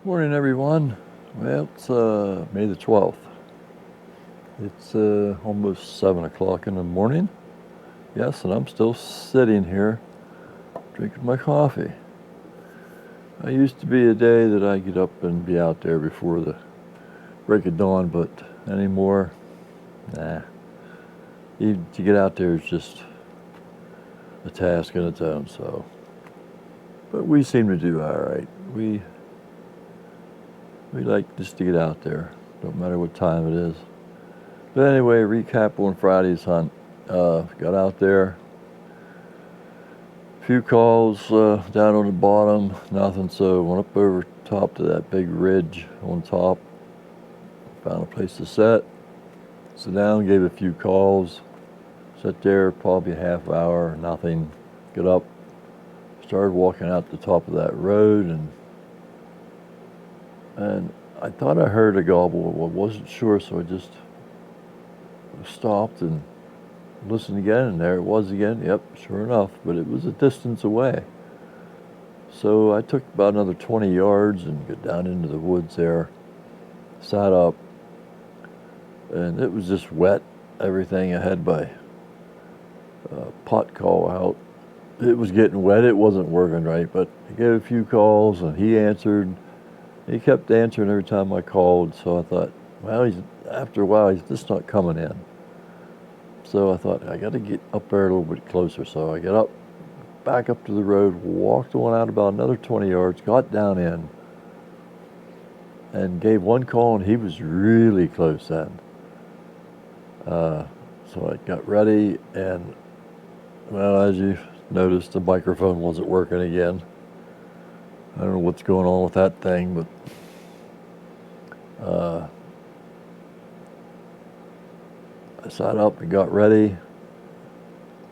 Morning, everyone. Well, it's May the 12th. It's almost 7 o'clock in the morning. Yes, and I'm still sitting here drinking my coffee. I used to be a day that I get up and be out there before the break of dawn, but anymore, nah. Even to get out there is just a task in its own, so. But we seem to do all right. We like just to get out there, don't matter what time it is. But anyway, recap on Friday's hunt. Got out there, a few calls down on the bottom, nothing, so went up over top to that big ridge on top, found a place to sit down, gave a few calls, sat there probably a half hour, nothing, got up, started walking out the top of that road, and I thought I heard a gobble. I wasn't sure, so I just stopped and listened again, and there it was again. Yep, sure enough, but it was a distance away. So I took about another 20 yards and got down into the woods there, sat up, and it was just wet, everything. I had my pot call out. It was getting wet. It wasn't working right, but I gave a few calls, and he answered. He kept answering every time I called, so I thought, well, after a while, he's just not coming in. So I thought, I got to get up there a little bit closer. So I got up, back up to the road, walked on out about another 20 yards, got down in, and gave one call, and he was really close then. So I got ready, and, well, as you noticed, the microphone wasn't working again. I don't know what's going on with that thing, but I sat up and got ready,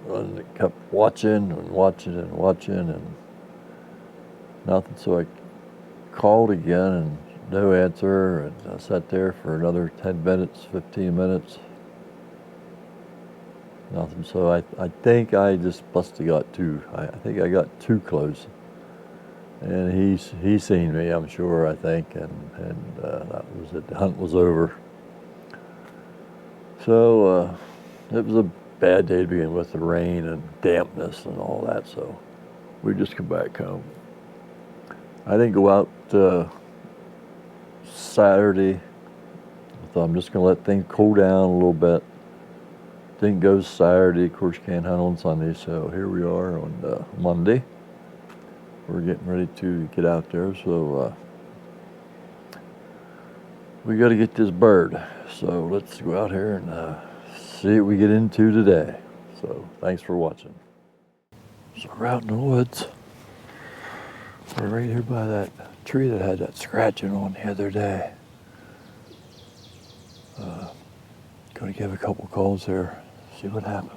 and kept watching and watching and watching, and nothing. So I called again, and no answer, and I sat there for another 10 minutes, 15 minutes, nothing. So I think I just must have got I think I got too close. And he seen me, I'm sure, I think, and that was it. The hunt was over. So it was a bad day to begin with, the rain and dampness and all that, so we just come back home. I didn't go out Saturday. I thought I'm just going to let things cool down a little bit. Didn't go Saturday. Of course, you can't hunt on Sunday, so here we are on Monday. We're getting ready to get out there, so we got to get this bird. So let's go out here and see what we get into today. So thanks for watching. So we're out in the woods. We're right here by that tree that had that scratching on the other day. Going to give a couple calls there, see what happens.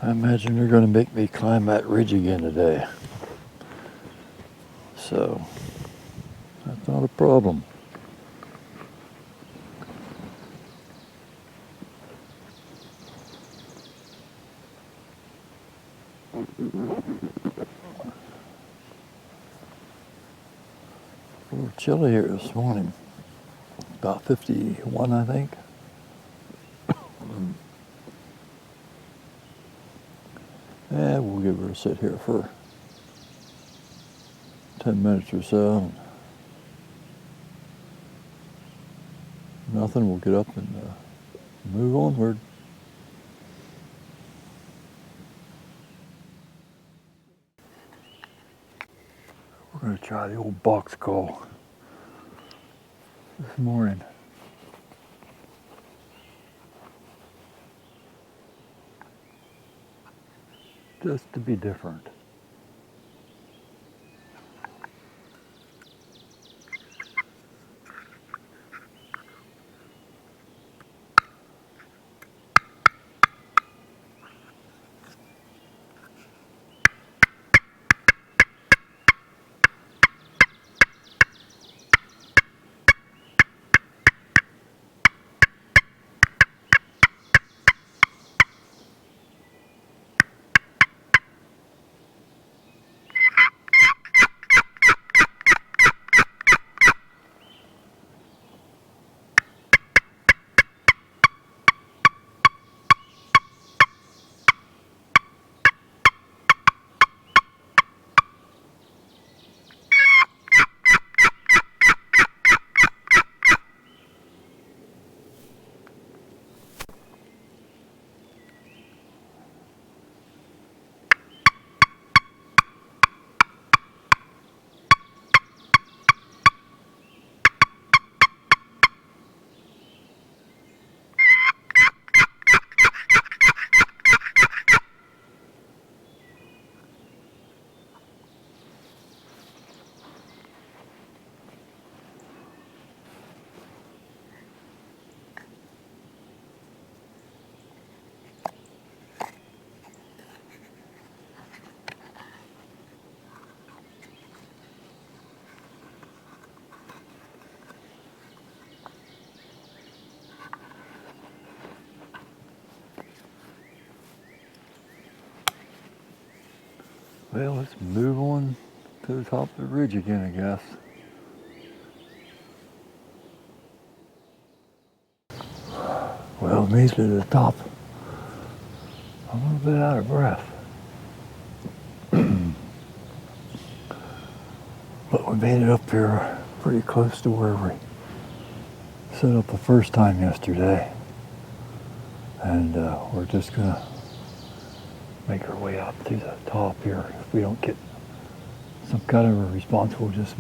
I imagine they're going to make me climb that ridge again today. So, that's not a problem. A little chilly here this morning. About 51, I think. Yeah, we'll give her a sit here for 10 minutes or so. Nothing, we'll get up and move onward. We're going to try the old box call this morning. Just to be different. Well, let's move on to the top of the ridge again, I guess. Well, made it to the top. I'm a little bit out of breath. But we made it up here pretty close to where we set up the first time yesterday. And we're just going to make our way up to the top here. If we don't get some kind of a response, we'll just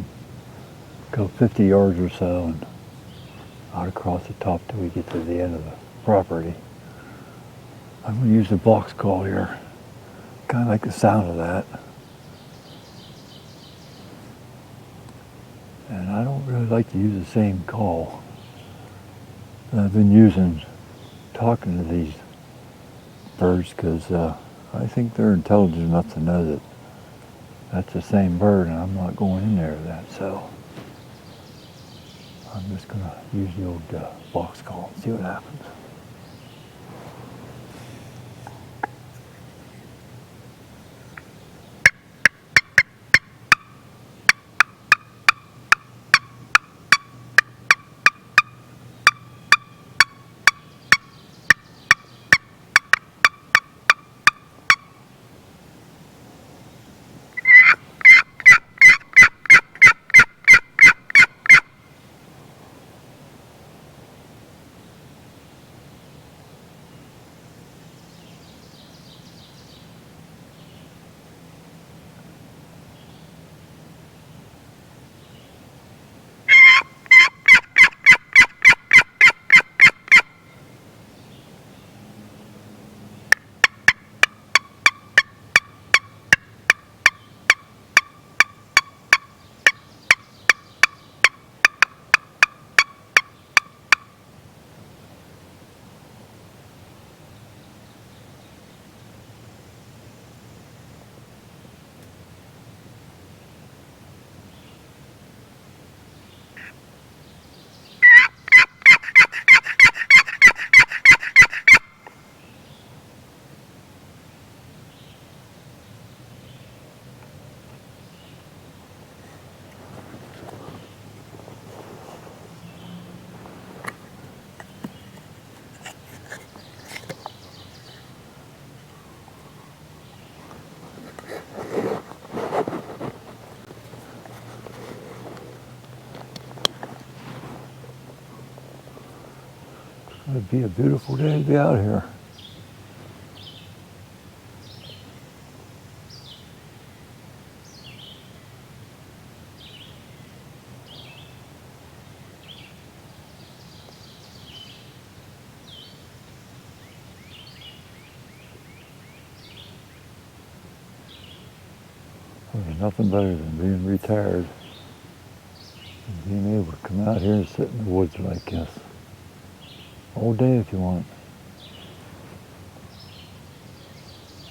go 50 yards or so and out across the top till we get to the end of the property. I'm going to use the box call here. Kind of like the sound of that. And I don't really like to use the same call that I've been using talking to these birds, because I think they're intelligent enough to know that that's the same bird and I'm not going in there with that. So I'm just going to use the old box call and see what happens. It'd be a beautiful day to be out here. There's nothing better than being retired and being able to come out here and sit in the woods like this all day if you want.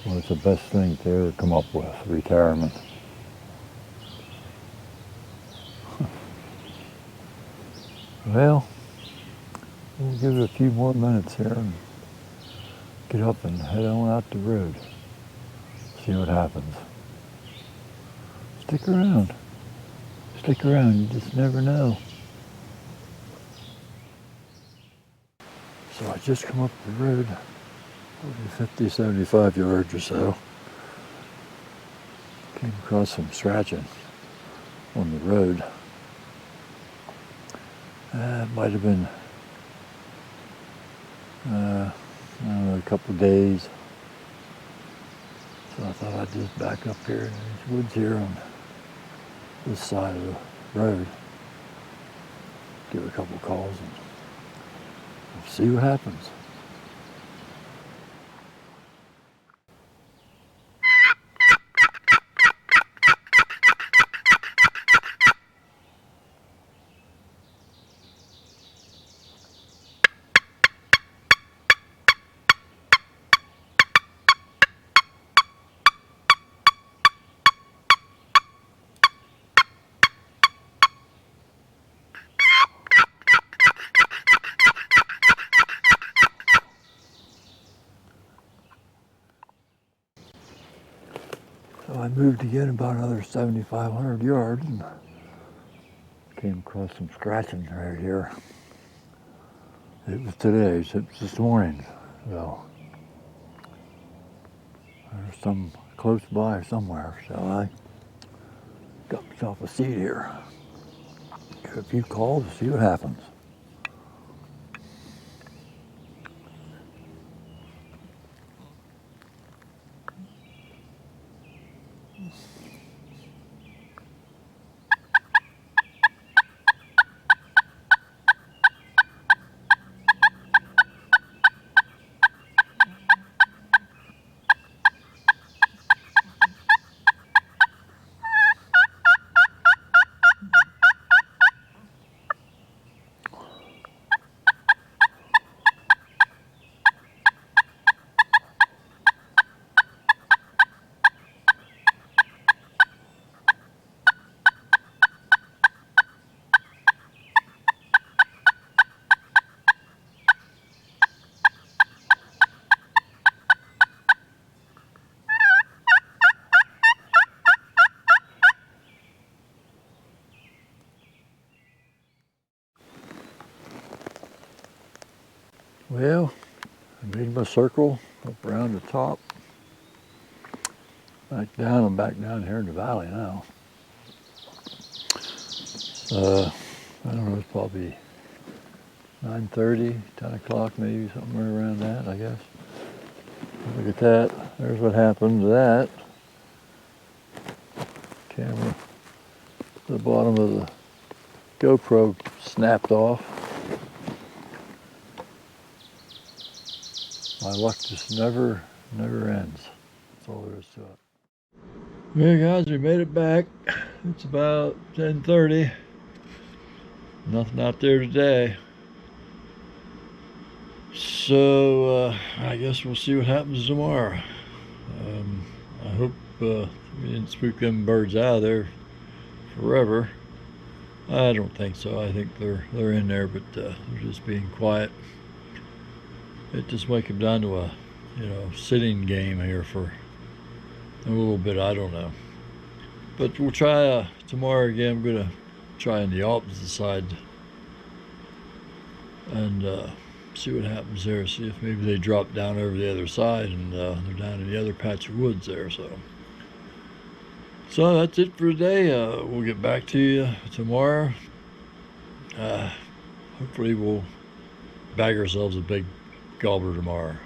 Well, it's the best thing to ever come up with, retirement. Well, we'll give it a few more minutes here and get up and head on out the road. See what happens. Stick around. Stick around, you just never know. So I just come up the road, probably 50, 75 yards or so. Came across some scratching on the road. It might have been, I don't know, a couple of days. So I thought I'd just back up here in these woods here on this side of the road, give a couple calls and see what happens. So I moved again about another 7,500 yards and came across some scratching right here. It was today's, it was this morning, so there's some close by somewhere, so I got myself a seat here. Give a few calls to see what happens. Well, I made my circle up around the top. Back down, I'm back down here in the valley now. I don't know, it's probably 9:30, 10 o'clock maybe, somewhere around that, I guess. Look at that, there's what happened to that. Camera, the bottom of the GoPro snapped off. My luck just never ends. That's all there is to it. Yeah, guys, we made it back. It's about 10:30. Nothing out there today. So I guess we'll see what happens tomorrow. I hope we didn't spook them birds out of there forever. I don't think so. I think they're in there, but they're just being quiet. It just might come down to a sitting game here for a little bit. I don't know, but we'll try tomorrow again. I'm gonna try on the opposite side and see what happens there. See if maybe they drop down over the other side and they're down in the other patch of woods there. So that's it for today. We'll get back to you tomorrow. Hopefully we'll bag ourselves a big gobbler tomorrow.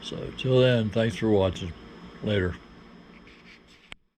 So till then, thanks for watching. Later.